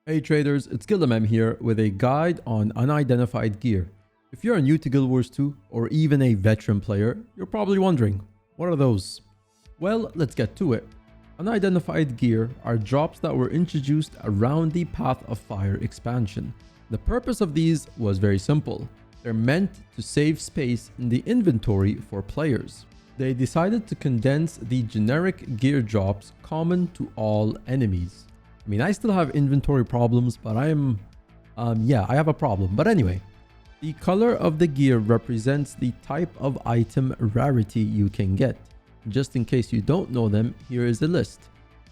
Hey traders, it's Guildemem here with a guide on unidentified gear. If you're new to Guild Wars 2 or even a veteran player, you're probably wondering, what are those? Well, let's get to it. Unidentified gear are drops that were introduced around the Path of Fire expansion. The purpose of these was very simple. They're meant to save space in the inventory for players. They decided to condense the generic gear drops common to all enemies. I mean, I still have inventory problems, but I have a problem. But anyway, the color of the gear represents the type of item rarity you can get. Just in case you don't know them, here is a list.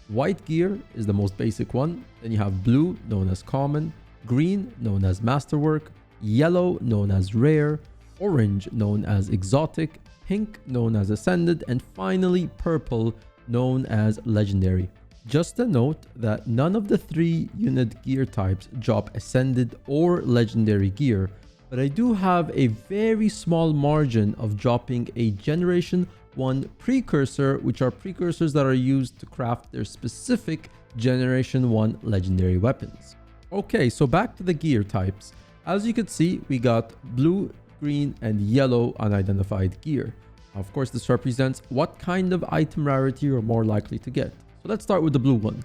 White gear is the most basic one. Then you have blue, known as common, green, known as Masterwork, yellow, known as rare, orange, known as exotic, pink, known as ascended, and finally purple, known as legendary. Just a note that none of the 3 unit gear types drop ascended or legendary gear, but I do have a very small margin of dropping a generation 1 precursor, which are precursors that are used to craft their specific generation 1 legendary weapons. Okay, so back to the gear types. As you can see, we got blue, green, and yellow unidentified gear. Of course, this represents what kind of item rarity you're more likely to get. So let's start with the blue one.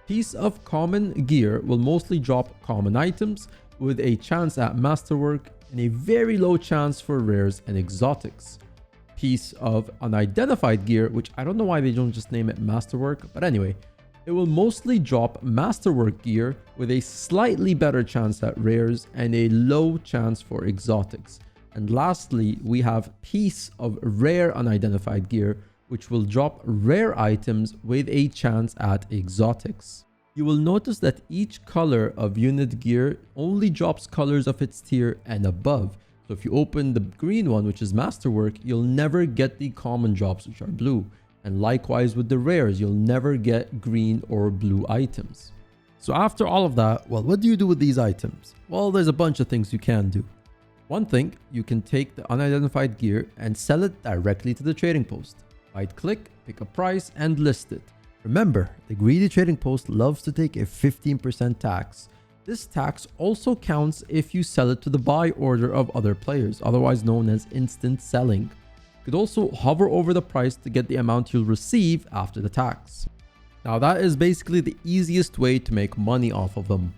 Piece of common gear will mostly drop common items with a chance at Masterwork and a very low chance for rares and exotics. Piece of unidentified gear, which I don't know why they don't just name it Masterwork, but anyway, it will mostly drop Masterwork gear with a slightly better chance at rares and a low chance for exotics. And lastly, we have piece of rare unidentified gear, which will drop rare items with a chance at exotics. You will notice that each color of unit gear only drops colors of its tier and above. So if you open the green one, which is Masterwork, you'll never get the common drops, which are blue. And likewise with the rares, you'll never get green or blue items. So after all of that, well, what do you do with these items? Well, there's a bunch of things you can do. One thing, you can take the unidentified gear and sell it directly to the trading post. Right click, pick a price, and list it. Remember, the greedy trading post loves to take a 15% tax. This tax also counts if you sell it to the buy order of other players, otherwise known as instant selling. You could also hover over the price to get the amount you'll receive after the tax. Now that is basically the easiest way to make money off of them.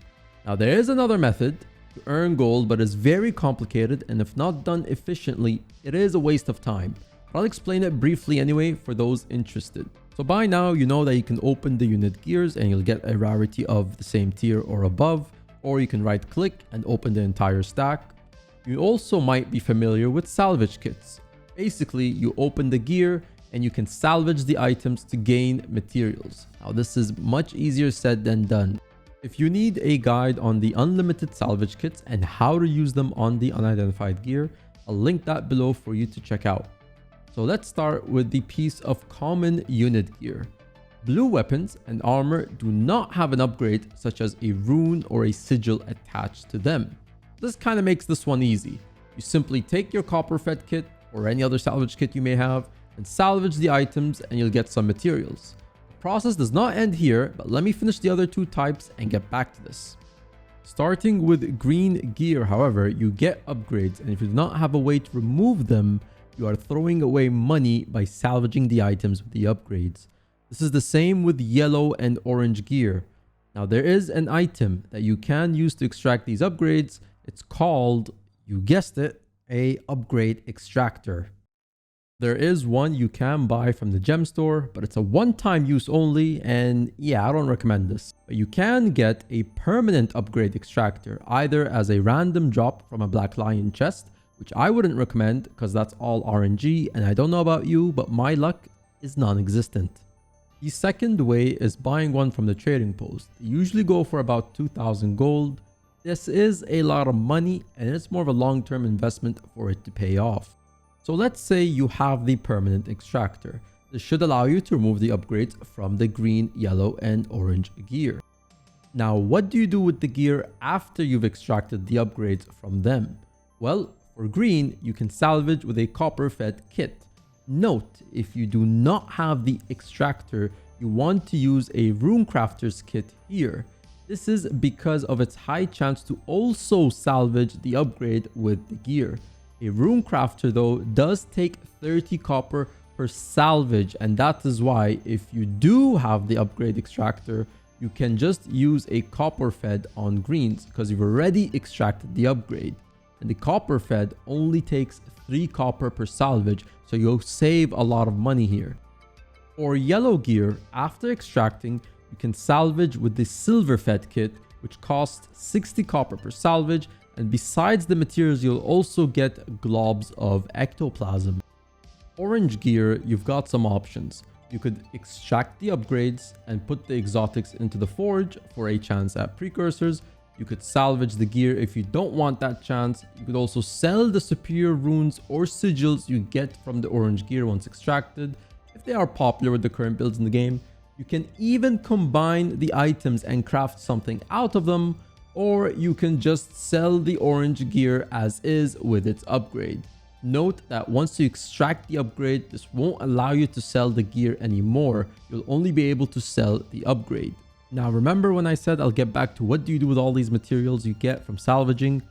Now there is another method to earn gold, but it's very complicated, and if not done efficiently, it is a waste of time. I'll explain it briefly anyway for those interested. So by now, you know that you can open the unit gears and you'll get a rarity of the same tier or above, or you can right click and open the entire stack. You also might be familiar with salvage kits. Basically, you open the gear and you can salvage the items to gain materials. Now this is much easier said than done. If you need a guide on the unlimited salvage kits and how to use them on the unidentified gear, I'll link that below for you to check out. So let's start with the piece of common unit gear. Blue weapons and armor do not have an upgrade such as a rune or a sigil attached to them. This kind of makes this one easy. You simply take your copper fed kit or any other salvage kit you may have and salvage the items and you'll get some materials. The process does not end here, but let me finish the other 2 types and get back to this. Starting with green gear, however, you get upgrades, and if you do not have a way to remove them, you are throwing away money by salvaging the items with the upgrades. This is the same with yellow and orange gear. Now there is an item that you can use to extract these upgrades. It's called, you guessed it, a upgrade extractor. There is one you can buy from the gem store, but it's a one-time use only, and yeah, I don't recommend this. But you can get a permanent upgrade extractor, either as a random drop from a Black Lion chest, which I wouldn't recommend because that's all RNG, and I don't know about you, but my luck is non-existent. The second way is buying one from the trading post. They usually go for about 2,000 gold. This is a lot of money, and it's more of a long-term investment for it to pay off. So let's say you have the permanent extractor. This should allow you to remove the upgrades from the green, yellow, and orange gear. Now, what do you do with the gear after you've extracted the upgrades from them? Well, for green, you can salvage with a copper-fed kit. Note, if you do not have the extractor, you want to use a runecrafter's kit here. This is because of its high chance to also salvage the upgrade with the gear. A rune crafter though does take 30 copper per salvage, and that is why if you do have the upgrade extractor, you can just use a copper fed on greens because you've already extracted the upgrade. And the copper fed only takes 3 copper per salvage, so you'll save a lot of money here. For yellow gear, after extracting, you can salvage with the silver fed kit, which costs 60 copper per salvage, and besides the materials, you'll also get globs of ectoplasm. Orange gear, you've got some options. You could extract the upgrades and put the exotics into the forge for a chance at precursors. You could salvage the gear if you don't want that chance. You could also sell the superior runes or sigils you get from the orange gear once extracted, if they are popular with the current builds in the game. You can even combine the items and craft something out of them, or you can just sell the orange gear as is with its upgrade. Note that once you extract the upgrade, this won't allow you to sell the gear anymore. You'll only be able to sell the upgrade. Now remember when I said I'll get back to what do you do with all these materials you get from salvaging?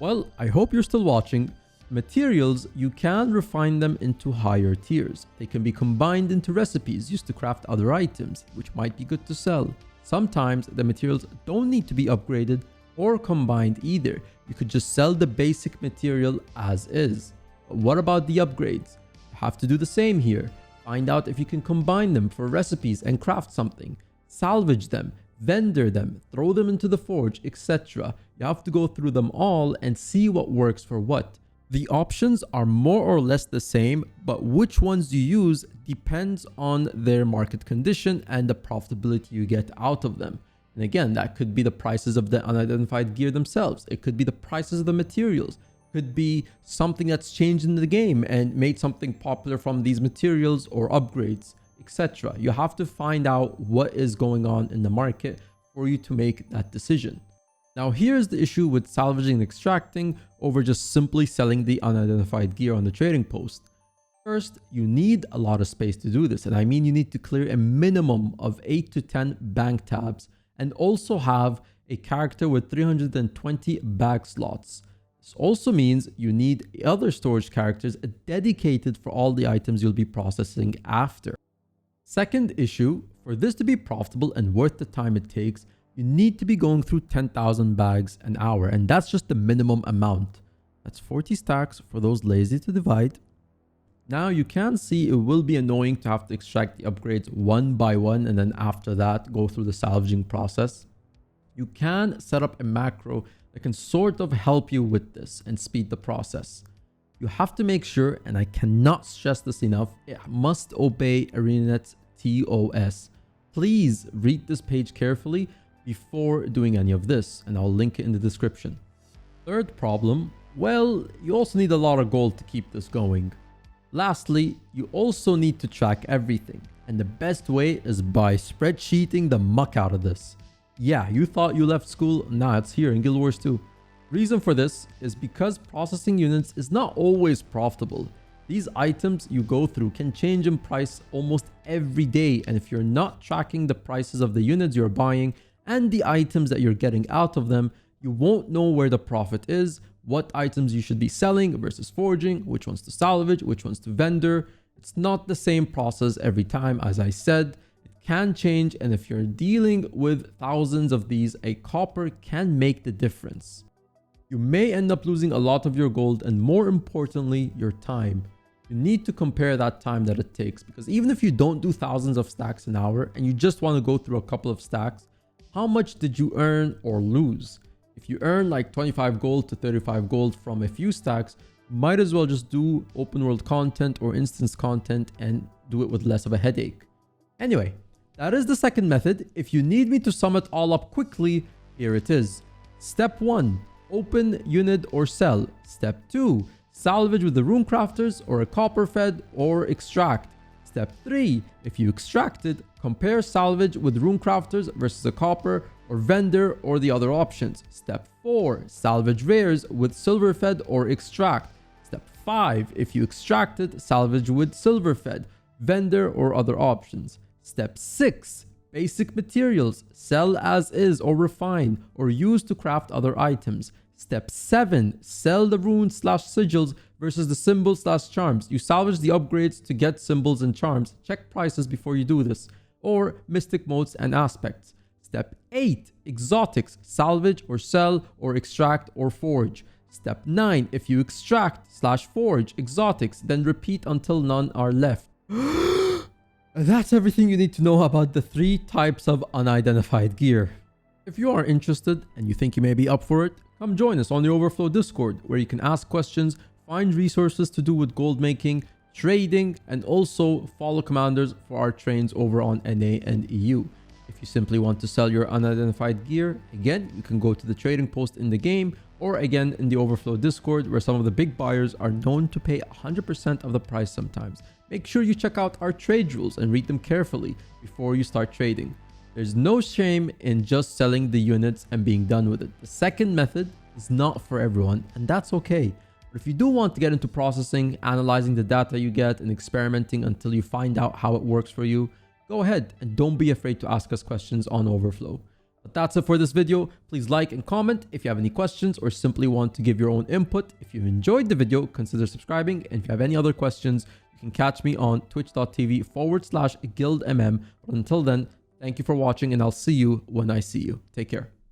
Well, I hope you're still watching. Materials, you can refine them into higher tiers. They can be combined into recipes used to craft other items, which might be good to sell. Sometimes the materials don't need to be upgraded or combined either. You could just sell the basic material as is. But what about the upgrades? You have to do the same here. Find out if you can combine them for recipes and craft something. Salvage them, vendor them, throw them into the forge, etc. You have to go through them all and see what works for what. The options are more or less the same, but which ones you use depends on their market condition and the profitability you get out of them. And again, that could be the prices of the unidentified gear themselves. It could be the prices of the materials. It could be something that's changed in the game and made something popular from these materials or upgrades, etc. You have to find out what is going on in the market for you to make that decision. Now here's the issue with salvaging and extracting over just simply selling the unidentified gear on the trading post. First, you need a lot of space to do this, and I mean you need to clear a minimum of 8 to 10 bank tabs and also have a character with 320 bag slots. This also means you need other storage characters dedicated for all the items you'll be processing after. Second issue, for this to be profitable and worth the time it takes, you need to be going through 10,000 bags an hour, and that's just the minimum amount. That's 40 stacks for those lazy to divide. Now you can see it will be annoying to have to extract the upgrades one by one and then after that go through the salvaging process. You can set up a macro that can sort of help you with this and speed the process. You have to make sure, and I cannot stress this enough, it must obey Arenanet's TOS. Please read this page carefully before doing any of this, and I'll link it in the description. Third problem, well, you also need a lot of gold to keep this going. Lastly, you also need to track everything, and the best way is by spreadsheeting the muck out of this. Yeah, you thought you left school, nah, it's here in Guild Wars 2. Reason for this is because processing units is not always profitable. These items you go through can change in price almost every day, and if you're not tracking the prices of the units you're buying and the items that you're getting out of them, you won't know where the profit is, what items you should be selling versus forging, which ones to salvage, which ones to vendor. It's not the same process every time, as I said. It can change, and if you're dealing with thousands of these, a copper can make the difference. You may end up losing a lot of your gold and, more importantly, your time. You need to compare that time that it takes, because even if you don't do thousands of stacks an hour and you just want to go through a couple of stacks, how much did you earn or lose? If you earn like 25 gold to 35 gold from a few stacks, might as well just do open world content or instance content and do it with less of a headache. Anyway, that is the second method. If you need me to sum it all up quickly, here it is. Step 1, open, unid, or sell. Step 2, salvage with the rune crafters or a copper fed or extract. Step 3, if you extracted, compare salvage with rune crafters versus a copper or vendor or the other options. Step 4, salvage rares with silver fed or extract. Step 5, if you extracted, salvage with silver fed, vendor or other options. Step 6, Basic materials, sell as is or refine or use to craft other items. Step 7, sell the runes / sigils versus the symbols / charms. You salvage the upgrades to get symbols and charms. Check prices before you do this. Or mystic modes and aspects. Step 8, exotics, salvage or sell or extract or forge. Step 9, if you extract / forge exotics, then repeat until none are left. That's everything you need to know about the 3 types of unidentified gear. If you are interested and you think you may be up for it, come join us on the Overflow Discord, where you can ask questions, find resources to do with gold making, trading, and also follow commanders for our trains over on NA and EU. If you simply want to sell your unidentified gear, again, you can go to the trading post in the game, or again in the Overflow Discord, where some of the big buyers are known to pay 100% of the price sometimes. Make sure you check out our trade rules and read them carefully before you start trading. There's no shame in just selling the units and being done with it. The second method is not for everyone, and that's okay. But if you do want to get into processing, analyzing the data you get, and experimenting until you find out how it works for you, go ahead and don't be afraid to ask us questions on Overflow. But that's it for this video. Please like and comment if you have any questions or simply want to give your own input. If you enjoyed the video, consider subscribing. And if you have any other questions, you can catch me on twitch.tv/guildmm. But until then, thank you for watching, and I'll see you when I see you. Take care.